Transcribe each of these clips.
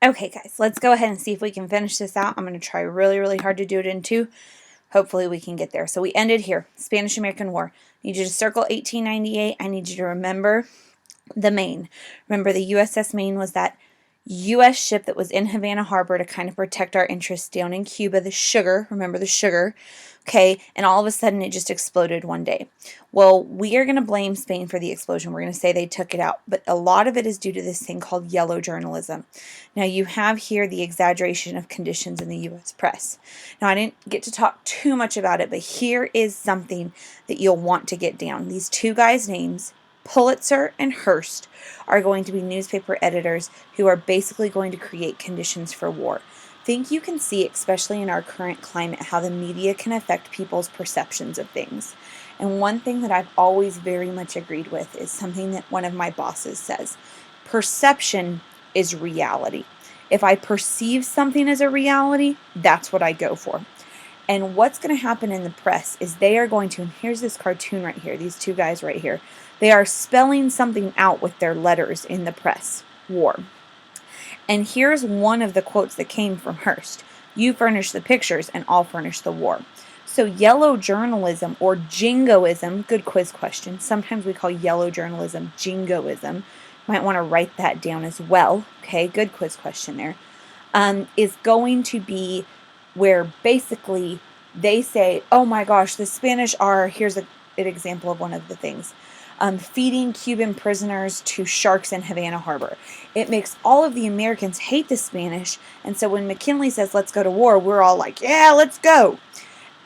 Okay, guys, let's go ahead and see if we can finish this out. I'm going to try really, really hard to do it in two. Hopefully we can get there. So we ended here, Spanish-American War. I need you to circle 1898. I need you to remember the Maine. Remember, the USS Maine was that U.S. ship that was in Havana Harbor to kind of protect our interests down in Cuba. The sugar, remember the sugar, okay? And all of a sudden, it just exploded one day. Well, we are going to blame Spain for the explosion. We're going to say they took it out. But a lot of it is due to this thing called yellow journalism. Now, you have here the exaggeration of conditions in the U.S. press. Now, I didn't get to talk too much about it, but here is something that you'll want to get down. These two guys' names, Pulitzer and Hearst, are going to be newspaper editors who are basically going to create conditions for war. Think you can see, especially in our current climate, how the media can affect people's perceptions of things. And one thing that I've always very much agreed with is something that one of my bosses says. Perception is reality. If I perceive something as a reality, that's what I go for. And what's going to happen in the press is they are going to, and here's this cartoon right here, these two guys right here, they are spelling something out with their letters in the press, war. And here's one of the quotes that came from Hearst. You furnish the pictures and I'll furnish the war. So yellow journalism or jingoism, good quiz question. Sometimes we call yellow journalism jingoism. Might want to write that down as well. Okay, good quiz question there. Is going to be where basically they say, oh my gosh, the Spanish are, here's an example of one of the things, feeding Cuban prisoners to sharks in Havana Harbor. It makes all of the Americans hate the Spanish, and so when McKinley says, let's go to war, we're all like, yeah, let's go.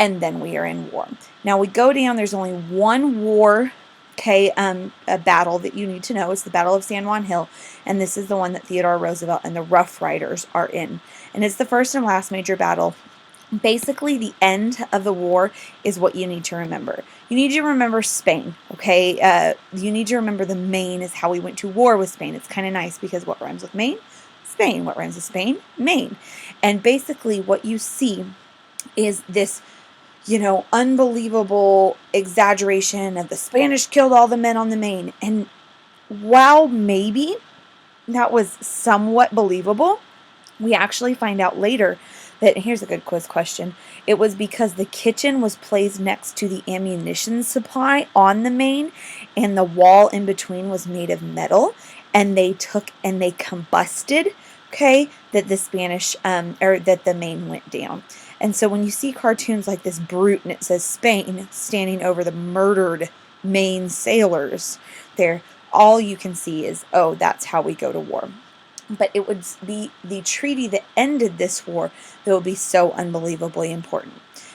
And then we are in war. Now we go down, there's only one war, okay, a battle that you need to know. It's the Battle of San Juan Hill, and this is the one that Theodore Roosevelt and the Rough Riders are in. And it's the first and last major battle. Basically, the end of the war is what you need to remember. You need to remember Spain, okay? You need to remember the Maine is how we went to war with Spain. It's kind of nice because what rhymes with Maine? Spain. What rhymes with Spain? Maine. And basically what you see is this, unbelievable exaggeration of the Spanish killed all the men on the Maine. And while maybe that was somewhat believable, we actually find out later that, here's a good quiz question, it was because the kitchen was placed next to the ammunition supply on the Maine, and the wall in between was made of metal, and they combusted, okay, that the Spanish, or that the Maine went down. And so when you see cartoons like this brute, and it says Spain standing over the murdered Maine sailors, there, all you can see is, oh, that's how we go to war. But it would be the treaty that ended this war that would be so unbelievably important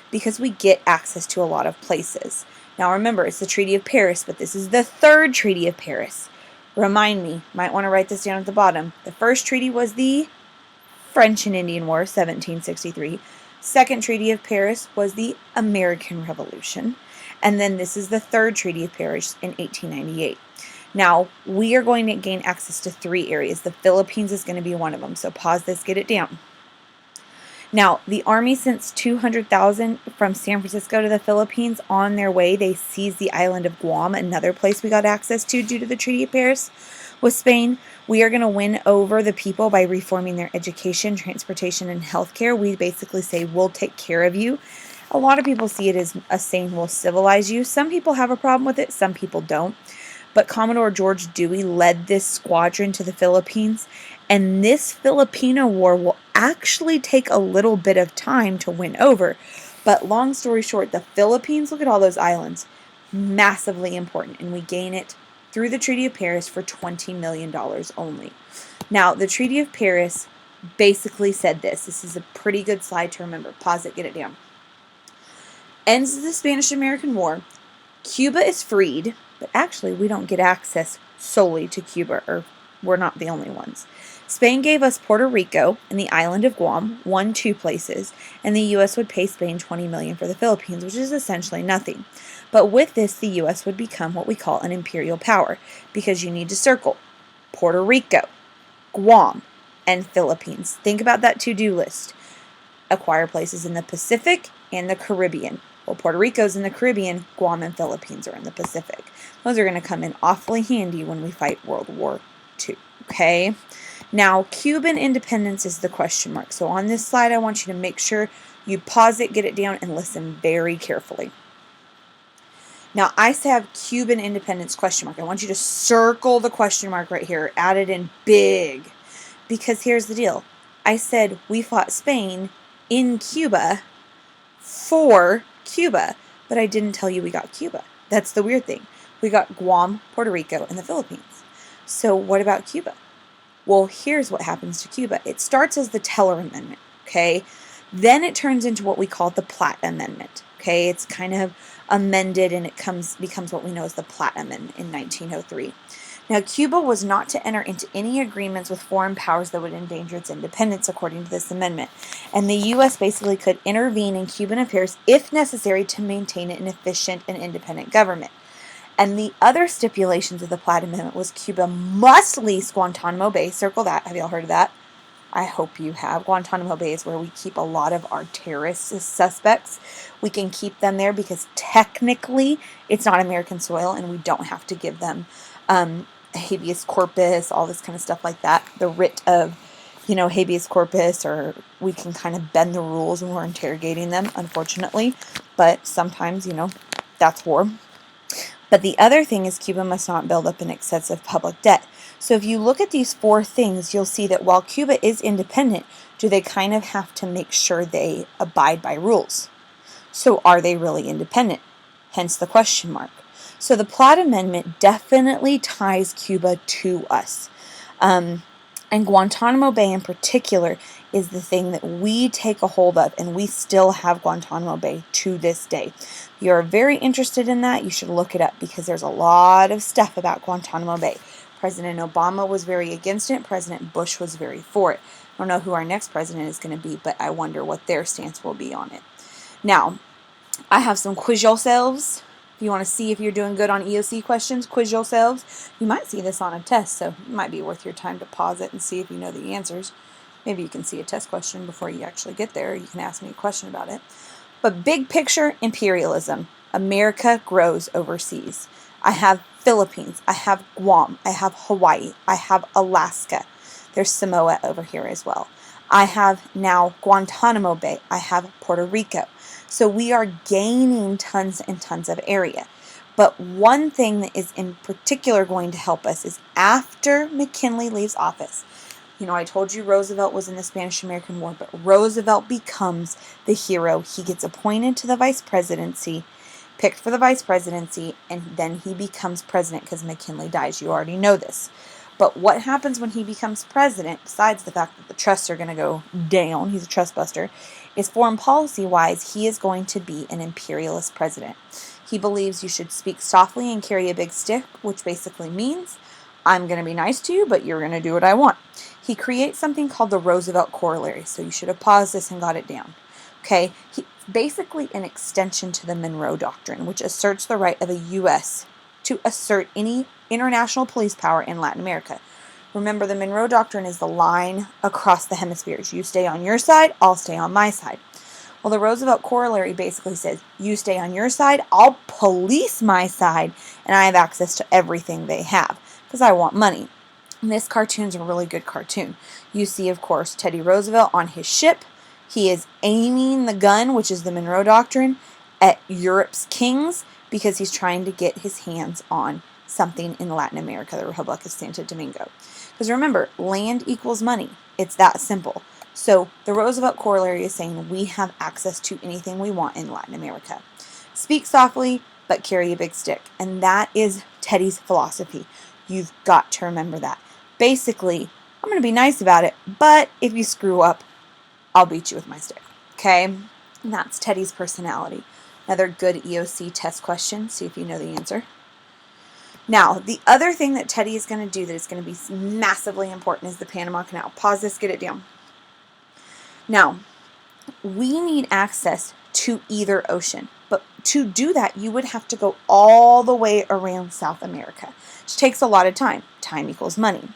because we get access to a lot of places. Now remember, it's the Treaty of Paris, but this is the third Treaty of Paris. Remind me, might want to write this down at the bottom. The first treaty was the French and Indian War, 1763. Second Treaty of Paris was the American Revolution. And then this is the third Treaty of Paris in 1898. Now, we are going to gain access to 3 areas. The Philippines is going to be one of them. So pause this, get it down. Now, the Army sent 200,000 from San Francisco to the Philippines. On their way, they seized the island of Guam, another place we got access to due to the Treaty of Paris with Spain. We are going to win over the people by reforming their education, transportation, and healthcare. We basically say, we'll take care of you. A lot of people see it as a saying, we'll civilize you. Some people have a problem with it, some people don't. But Commodore George Dewey led this squadron to the Philippines, and this Filipino War will actually take a little bit of time to win over. But long story short, the Philippines, look at all those islands, massively important, and we gain it through the Treaty of Paris for $20 million only. Now, the Treaty of Paris basically said this. This is a pretty good slide to remember. Pause it, get it down. Ends the Spanish-American War. Cuba is freed. But actually, we don't get access solely to Cuba, or we're not the only ones. Spain gave us Puerto Rico and the island of Guam, 2 places, and the U.S. would pay Spain $20 million for the Philippines, which is essentially nothing. But with this, the U.S. would become what we call an imperial power, because you need to circle Puerto Rico, Guam, and Philippines. Think about that to-do list. Acquire places in the Pacific and the Caribbean. Well, Puerto Rico's in the Caribbean, Guam and Philippines are in the Pacific. Those are going to come in awfully handy when we fight World War II, okay? Now, Cuban independence is the question mark. So on this slide, I want you to make sure you pause it, get it down, and listen very carefully. Now, I have Cuban independence question mark. I want you to circle the question mark right here, add it in big, because here's the deal. I said we fought Spain in Cuba for Cuba, but I didn't tell you we got Cuba. That's the weird thing. We got Guam, Puerto Rico, and the Philippines. So what about Cuba? Well, here's what happens to Cuba. It starts as the Teller Amendment, okay? Then it turns into what we call the Platt Amendment, okay? It's kind of amended and it becomes what we know as the Platt Amendment in 1903. Now, Cuba was not to enter into any agreements with foreign powers that would endanger its independence, according to this amendment. And the U.S. basically could intervene in Cuban affairs if necessary to maintain an efficient and independent government. And the other stipulations of the Platt Amendment was Cuba must lease Guantanamo Bay. Circle that. Have y'all heard of that? I hope you have. Guantanamo Bay is where we keep a lot of our terrorist suspects. We can keep them there because technically it's not American soil and we don't have to give them habeas corpus, all this kind of stuff like that. The writ of, habeas corpus, or we can kind of bend the rules when we're interrogating them, unfortunately. But sometimes, that's war. But the other thing is Cuba must not build up an excessive public debt. So if you look at these four things, you'll see that while Cuba is independent, do they kind of have to make sure they abide by rules? So are they really independent? Hence the question mark. So the Platt Amendment definitely ties Cuba to us. And Guantanamo Bay in particular is the thing that we take a hold of, and we still have Guantanamo Bay to this day. If you're very interested in that, you should look it up because there's a lot of stuff about Guantanamo Bay. President Obama was very against it. President Bush was very for it. I don't know who our next president is going to be, but I wonder what their stance will be on it. Now, I have some quiz yourselves. If you want to see if you're doing good on EOC questions, quiz yourselves. You might see this on a test, so it might be worth your time to pause it and see if you know the answers. Maybe you can see a test question before you actually get there. You can ask me a question about it. But big picture, imperialism. America grows overseas. I have Philippines. I have Guam. I have Hawaii. I have Alaska. There's Samoa over here as well. I have now Guantanamo Bay. I have Puerto Rico. So we are gaining tons and tons of area. But one thing that is in particular going to help us is after McKinley leaves office. I told you Roosevelt was in the Spanish-American War, but Roosevelt becomes the hero. He gets appointed to the vice presidency, picked for the vice presidency, and then he becomes president because McKinley dies. You already know this. But what happens when he becomes president, besides the fact that the trusts are going to go down, he's a trust buster, is foreign policy-wise, he is going to be an imperialist president. He believes you should speak softly and carry a big stick, which basically means I'm going to be nice to you, but you're going to do what I want. He creates something called the Roosevelt Corollary, so you should have paused this and got it down. Okay, basically an extension to the Monroe Doctrine, which asserts the right of the U.S. to assert any international police power in Latin America. Remember, the Monroe Doctrine is the line across the hemispheres. You stay on your side, I'll stay on my side. Well, the Roosevelt Corollary basically says, you stay on your side, I'll police my side, and I have access to everything they have, because I want money. And this cartoon's a really good cartoon. You see, of course, Teddy Roosevelt on his ship. He is aiming the gun, which is the Monroe Doctrine, at Europe's kings because he's trying to get his hands on something in Latin America, the Republic of Santo Domingo. Because remember, land equals money. It's that simple. So the Roosevelt Corollary is saying we have access to anything we want in Latin America. Speak softly, but carry a big stick. And that is Teddy's philosophy. You've got to remember that. Basically, I'm going to be nice about it, but if you screw up, I'll beat you with my stick. Okay? And that's Teddy's personality. Another good EOC test question. See if you know the answer. Now, the other thing that Teddy is going to do that is going to be massively important is the Panama Canal. Pause this, get it down. Now, we need access to either ocean. But to do that, you would have to go all the way around South America, which takes a lot of time. Time equals money.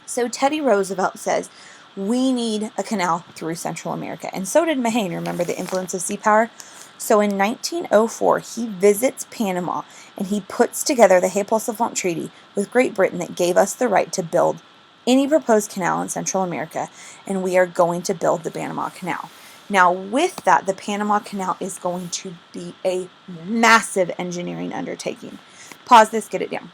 So Teddy Roosevelt says, we need a canal through Central America. And so did Mahane. Remember the influence of sea power? So in 1904, he visits Panama, and he puts together the Hay-Paul-Savant Treaty with Great Britain that gave us the right to build any proposed canal in Central America, and we are going to build the Panama Canal. Now, with that, the Panama Canal is going to be a massive engineering undertaking. Pause this, get it down.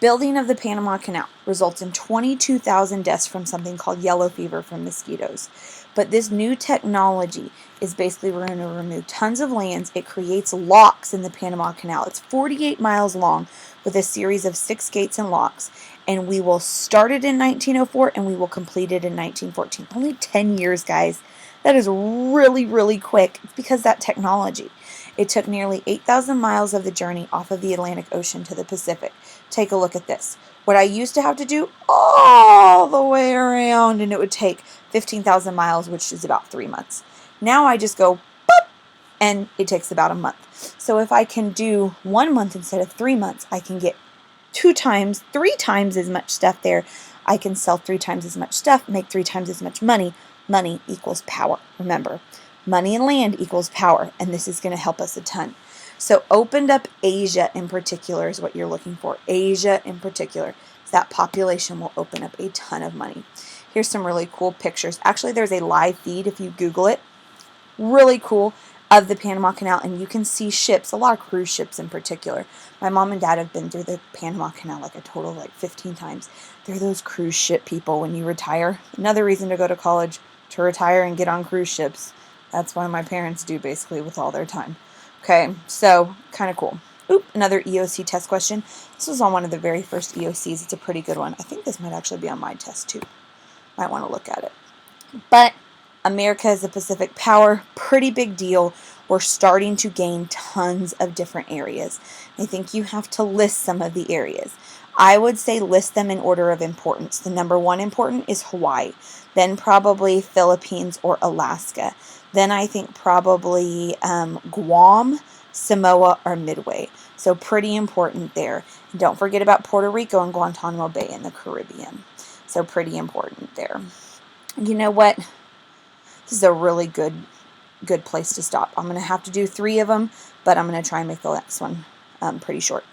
Building of the Panama Canal results in 22,000 deaths from something called yellow fever from mosquitoes. But this new technology is basically we're going to remove tons of lands. It creates locks in the Panama Canal. It's 48 miles long with a series of 6 gates and locks. And we will start it in 1904 and we will complete it in 1914. Only 10 years, guys. That is really, really quick. It's because that technology. It took nearly 8,000 miles of the journey off of the Atlantic Ocean to the Pacific. Take a look at this. What I used to have to do all the way around, and it would take 15,000 miles, which is about 3 months. Now I just go, boop, and it takes about a month. So if I can do 1 month instead of 3 months, I can get 2 times, 3 times as much stuff there. I can sell 3 times as much stuff, make 3 times as much money. Money equals power, remember. Money and land equals power, and this is going to help us a ton. So opened up Asia in particular is what you're looking for. Asia in particular. That population will open up a ton of money. Here's some really cool pictures. Actually, there's a live feed if you Google it. Really cool of the Panama Canal, and you can see ships, a lot of cruise ships in particular. My mom and dad have been through the Panama Canal like a total of like 15 times. They're those cruise ship people when you retire. Another reason to go to college, to retire and get on cruise ships. That's what my parents do basically with all their time. Okay, so kind of cool. Oop, another EOC test question. This was on one of the very first EOCs. It's a pretty good one. I think this might actually be on my test too. Might want to look at it. But America is a Pacific power. Pretty big deal. We're starting to gain tons of different areas. I think you have to list some of the areas. I would say list them in order of importance. The number 1 important is Hawaii. Then probably Philippines or Alaska. Then I think probably Guam, Samoa, or Midway. So pretty important there. And don't forget about Puerto Rico and Guantanamo Bay in the Caribbean. So pretty important there. You know what? This is a really good place to stop. I'm going to have to do 3 of them, but I'm going to try and make the next one pretty short.